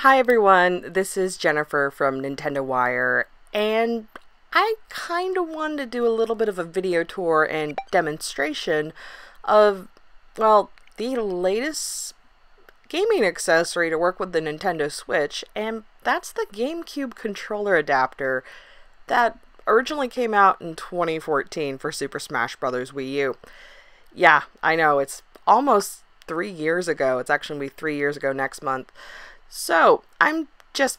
Hi everyone, this is Jennifer from Nintendo Wire, and I kind of wanted to do a little bit of a video tour and demonstration of, well, the latest gaming accessory to work with the Nintendo Switch, and that's the GameCube controller adapter that originally came out in 2014 for Super Smash Bros. Wii U. Yeah, I know, it's almost 3 years ago. It's actually going to be 3 years ago next month. So, I'm just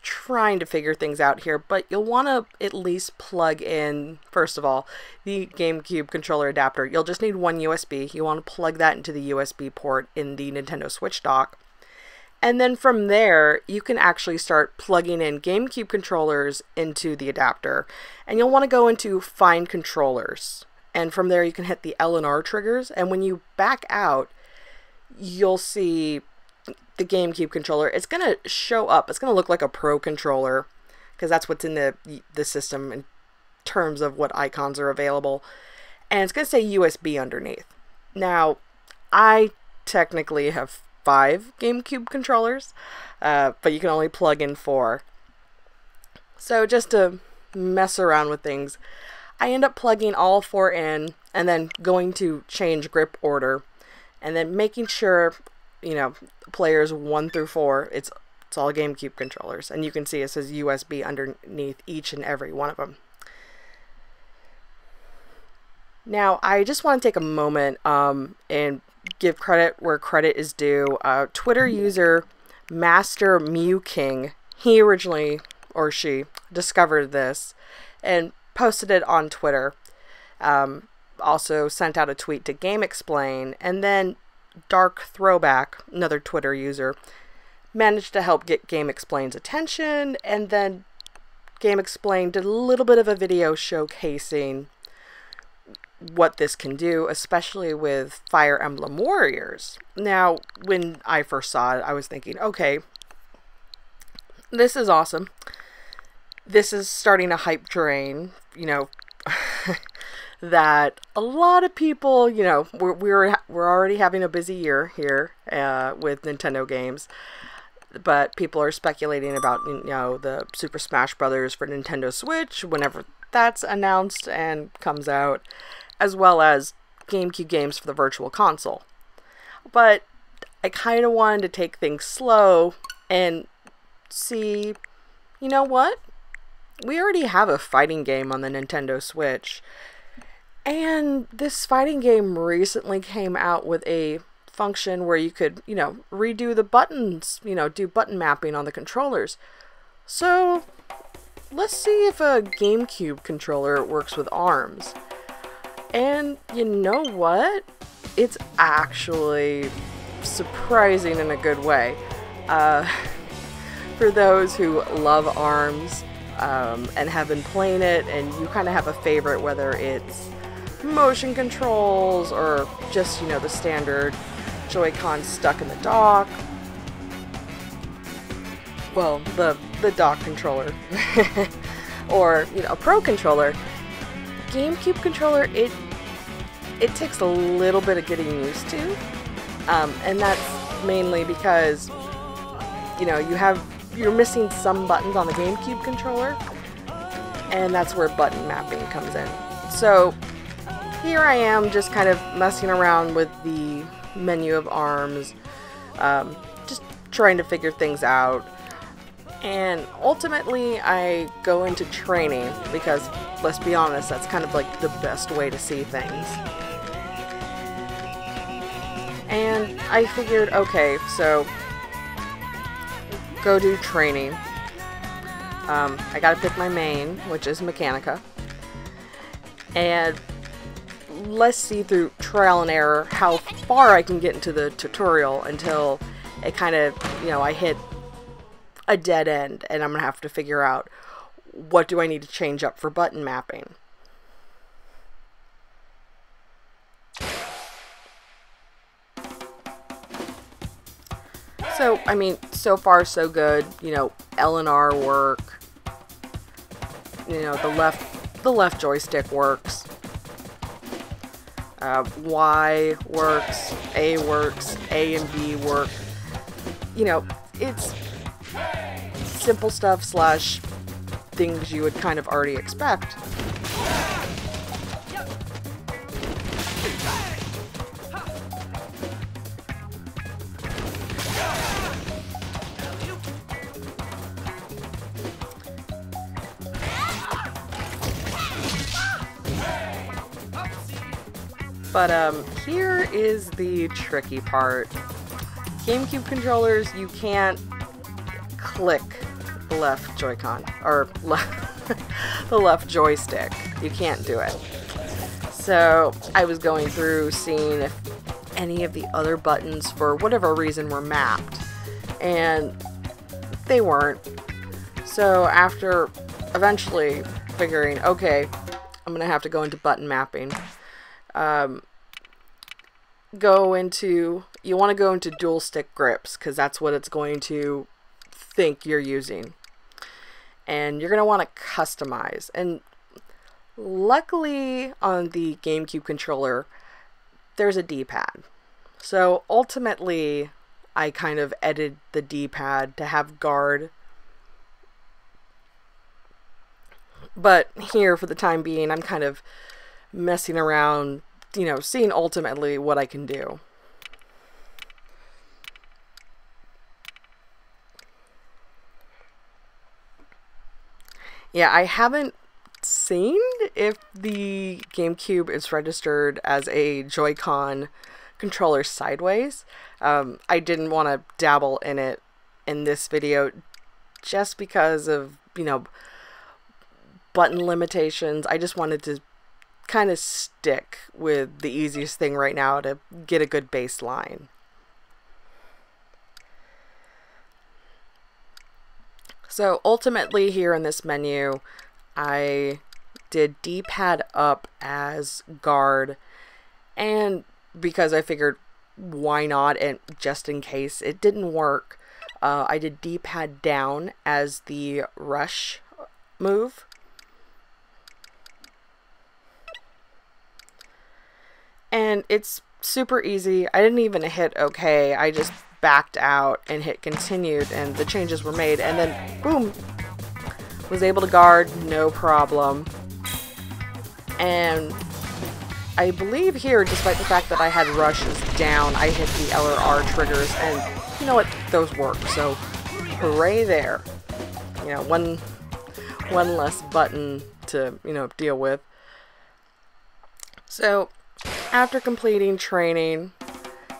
trying to figure things out here, but you'll want to at least plug in, first of all, the GameCube controller adapter. You'll just need one USB. You want to plug that into the USB port in the Nintendo Switch dock. And then from there, you can actually start plugging in GameCube controllers into the adapter. And you'll want to go into Find Controllers. And from there, you can hit the L and R triggers. And when you back out, you'll see the GameCube controller. It's going to show up. It's going to look like a Pro controller because that's what's in the system in terms of what icons are available. And it's going to say USB underneath. Now, I technically have 5 GameCube controllers, but you can only plug in 4. So just to mess around with things, I end up plugging all 4 in and then going to change grip order and then making sure, you know, players 1 through 4, it's all GameCube controllers. And you can see it says USB underneath each and every one of them. Now, I just want to take a moment and give credit where credit is due. Twitter user Master Mew King, he originally, or she, discovered this and posted it on Twitter. Also sent out a tweet to GameXplain, and then Dark Throwback, another Twitter user, managed to help get GameXplain's attention, and then GameXplain did a little bit of a video showcasing what this can do, especially with Fire Emblem Warriors. Now, when I first saw it, I was thinking, okay, this is awesome. This is starting a hype train, you know, that a lot of people, you know, we're already having a busy year here with Nintendo games, but people are speculating about, you know, the Super Smash Bros. For Nintendo Switch whenever that's announced and comes out, as well as GameCube games for the Virtual Console. But I kind of wanted to take things slow and see, you know what? We already have a fighting game on the Nintendo Switch. And this fighting game recently came out with a function where you could, you know, redo the buttons, you know, do button mapping on the controllers. So, let's see if a GameCube controller works with ARMS. And you know what? It's actually surprising in a good way. For those who love ARMS and have been playing it, and you kind of have a favorite, whether it's motion controls or just, you know, the standard Joy-Con stuck in the dock. Well, the dock controller. Or, you know, a Pro controller. GameCube controller, it takes a little bit of getting used to. And that's mainly because, you know, you're missing some buttons on the GameCube controller, and that's where button mapping comes in. So here I am just kind of messing around with the menu of ARMS, just trying to figure things out. And ultimately I go into training because, let's be honest, that's kind of like the best way to see things. And I figured, okay, so go do training. I gotta pick my main, which is Mechanica. And let's see through trial and error how far I can get into the tutorial until it kind of, you know, I hit a dead end and I'm gonna have to figure out what do I need to change up for button mapping. So, I mean, so far so good. You know, L and R work. You know, the left joystick works. Y works, A and B work. You know, it's simple stuff slash things you would kind of already expect. But here is the tricky part. GameCube controllers, you can't click the left Joy-Con, or the left joystick. You can't do it. So I was going through seeing if any of the other buttons, for whatever reason, were mapped, and they weren't. So after eventually figuring, okay, I'm gonna have to go into button mapping. You want to go into dual stick grips, because that's what it's going to think you're using. And you're going to want to customize. And luckily on the GameCube controller, there's a D-pad. So ultimately, I kind of edited the D-pad to have guard. But here, for the time being, I'm kind of messing around, you know, seeing ultimately what I can do. Yeah, I haven't seen if the GameCube is registered as a Joy-Con controller sideways. I didn't want to dabble in it in this video just because of, you know, button limitations. I just wanted to kind of stick with the easiest thing right now to get a good baseline. So ultimately here in this menu, I did D-pad up as guard, and because I figured why not, and just in case it didn't work, I did D-pad down as the rush move. And it's super easy. I didn't even hit OK. I just backed out and hit continued, and the changes were made, and then boom, was able to guard no problem. And I believe here, despite the fact that I had rushes down, I hit the L or R triggers, and you know what, those work, so hooray there. You know, one less button to, you know, deal with. So after completing training,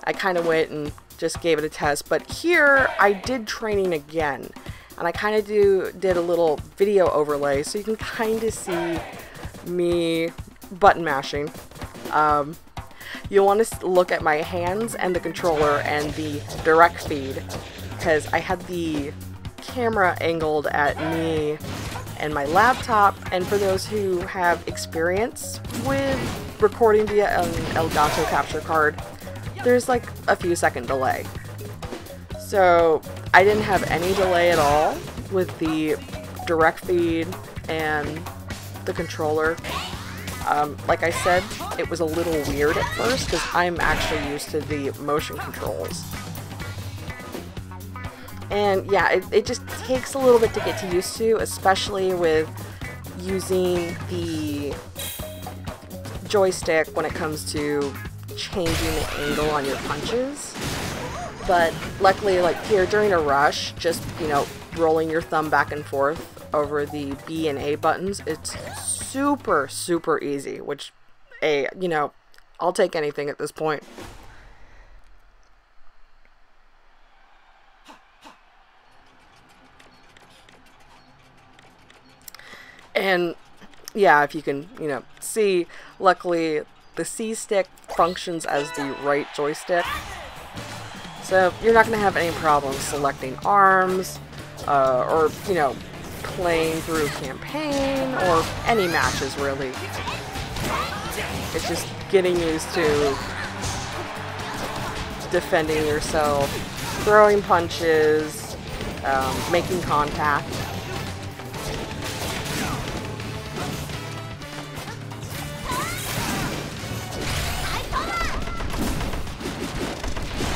I kind of went and just gave it a test, but here I did training again, and I kind of did a little video overlay so you can kind of see me button mashing. You'll want to look at my hands and the controller and the direct feed, because I had the camera angled at me and my laptop, and for those who have experience with recording via an Elgato capture card, there's like a few second delay. So I didn't have any delay at all with the direct feed and the controller. Like I said, it was a little weird at first because I'm actually used to the motion controls. And yeah, it just takes a little bit to get used to, especially with using the joystick when it comes to changing the angle on your punches. But luckily, like here during a rush, just, you know, rolling your thumb back and forth over the B and A buttons, it's super easy, which, you know, I'll take anything at this point. And yeah, if you can, you know, see, luckily the C stick functions as the right joystick, so you're not going to have any problems selecting arms, or, you know, playing through campaign, or any matches really. It's just getting used to defending yourself, throwing punches, making contact.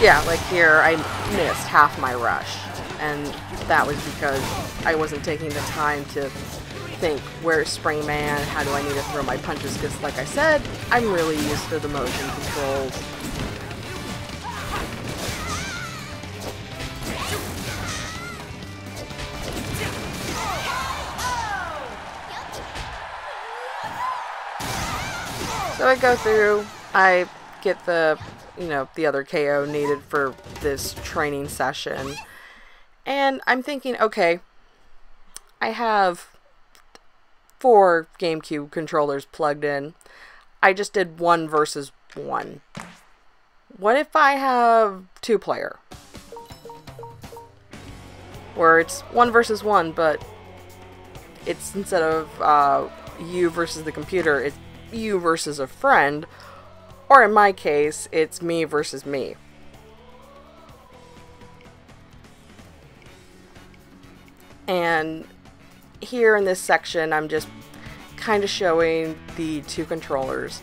Yeah, like here I missed half my rush, and that was because I wasn't taking the time to think, where's Spring Man, how do I need to throw my punches, because like I said, I'm really used to the motion controls. So I go through, I get the, the other KO needed for this training session, and I'm thinking, okay, I have 4 GameCube controllers plugged in. I just did 1 versus 1. What if I have 2-player? Where it's 1 versus 1, but it's instead of you versus the computer, it's you versus a friend, or in my case, it's me versus me. And here in this section, I'm just kind of showing the 2 controllers.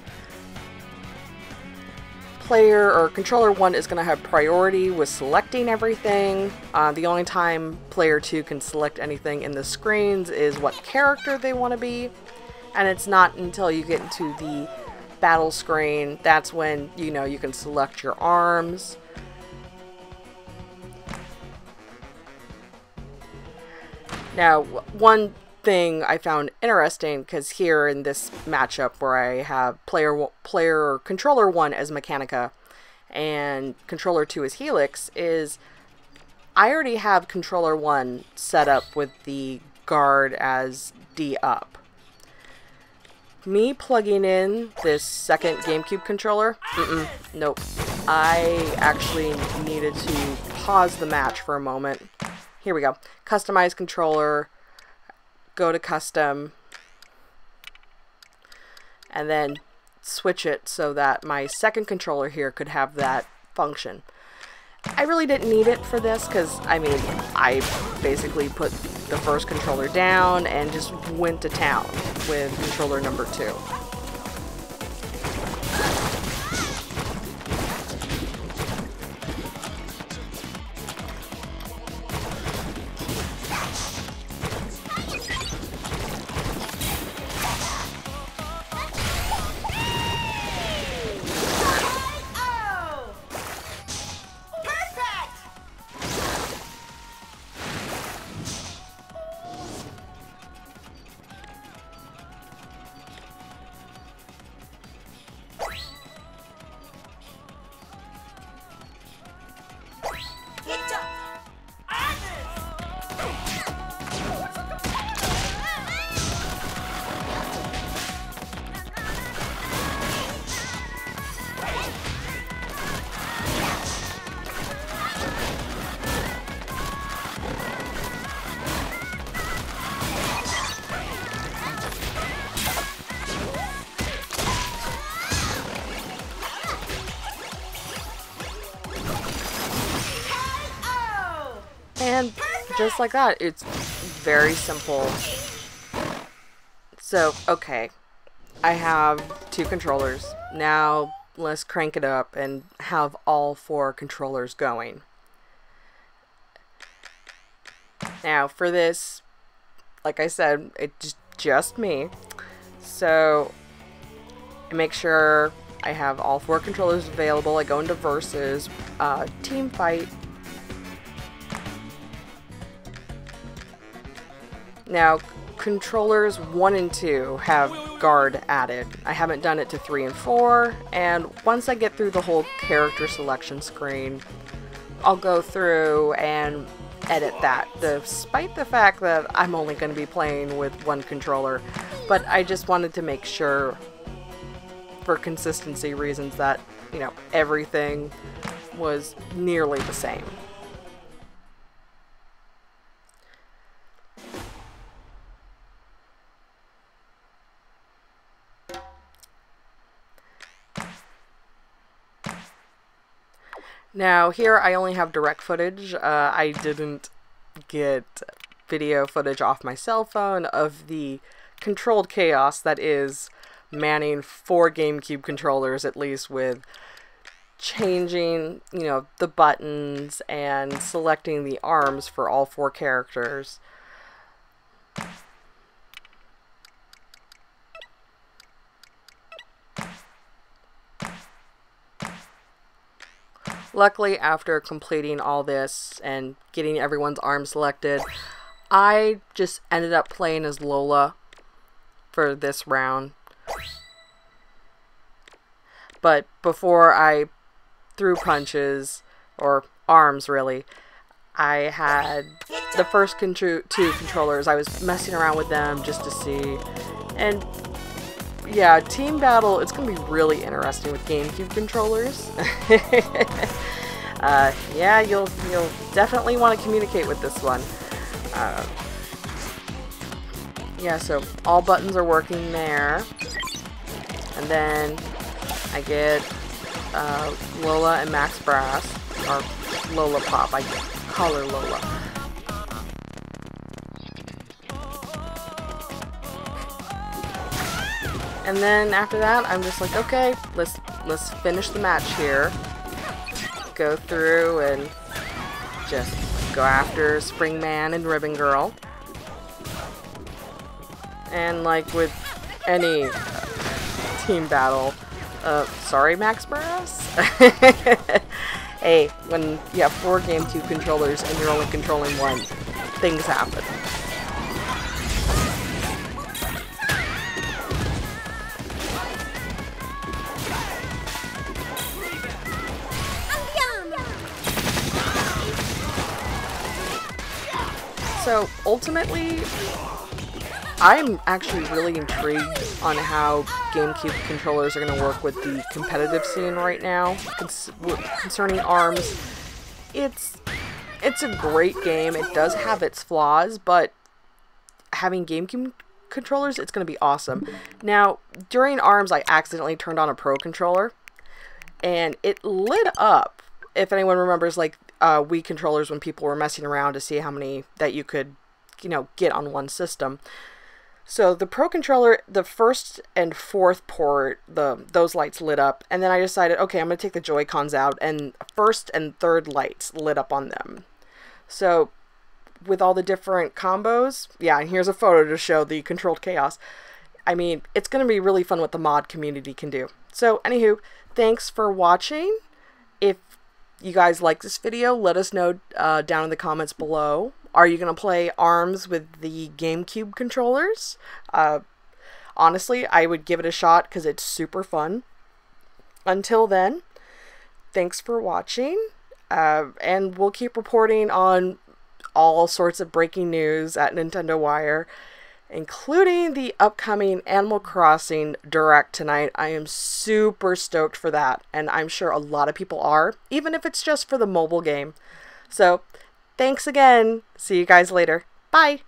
Controller 1 is going to have priority with selecting everything. The only time player 2 can select anything in the screens is what character they want to be. And it's not until you get into the battle screen, that's when, you can select your arms. Now, one thing I found interesting, because here in this matchup where I have controller 1 as Mechanica and controller 2 as Helix, is I already have controller 1 set up with the guard as D up. Me plugging in this second GameCube controller, nope. I actually needed to pause the match for a moment. Here we go. Customize controller, go to custom, and then switch it so that my second controller here could have that function. I really didn't need it for this because, I basically put the first controller down and just went to town with controller number 2. And just like that, it's very simple. So, okay, I have 2 controllers. Now, let's crank it up and have all 4 controllers going. Now, for this, like I said, it's just me. So, I make sure I have all 4 controllers available. I go into versus, team fight. Now, controllers 1 and 2 have guard added. I haven't done it to 3 and 4, and once I get through the whole character selection screen, I'll go through and edit that, despite the fact that I'm only going to be playing with 1 controller. But I just wanted to make sure, for consistency reasons, that, everything was nearly the same. Now, here I only have direct footage. I didn't get video footage off my cell phone of the controlled chaos that is manning 4 GameCube controllers, at least with changing, you know, the buttons and selecting the arms for all 4 characters. Luckily, after completing all this and getting everyone's arms selected, I just ended up playing as Lola for this round. But before I threw punches, or arms really, I had the first 2 controllers. I was messing around with them just to see. And yeah, team battle, it's going to be really interesting with GameCube controllers. Yeah, you'll definitely want to communicate with this one. Yeah, so all buttons are working there. And then I get Lola and Max Brass, or Lola Pop, I call her Lola. And then after that, I'm just like, okay, let's finish the match here. Go through and just go after Spring Man and Ribbon Girl. And like with any team battle, sorry Max Brass? Hey, when you have 4 GameCube controllers and you're only controlling one, things happen. So ultimately, I'm actually really intrigued on how GameCube controllers are going to work with the competitive scene right now concerning ARMS. It's a great game. It does have its flaws, but having GameCube controllers, it's going to be awesome. Now, during ARMS, I accidentally turned on a Pro controller, and it lit up. If anyone remembers, like Wii controllers when people were messing around to see how many that you could, you know, get on one system. So the Pro controller, the 1st and 4th port, those lights lit up, and then I decided, okay, I'm going to take the Joy-Cons out, and 1st and 3rd lights lit up on them. So with all the different combos, yeah, and here's a photo to show the controlled chaos. I mean, it's going to be really fun what the mod community can do. So anywho, thanks for watching. If you guys like this video, let us know down in the comments below. Are you going to play ARMS with the GameCube controllers? Honestly, I would give it a shot because it's super fun. Until then, thanks for watching, and we'll keep reporting on all sorts of breaking news at Nintendo Wire, including the upcoming Animal Crossing Direct tonight. I am super stoked for that, and I'm sure a lot of people are, even if it's just for the mobile game. So, thanks again. See you guys later. Bye!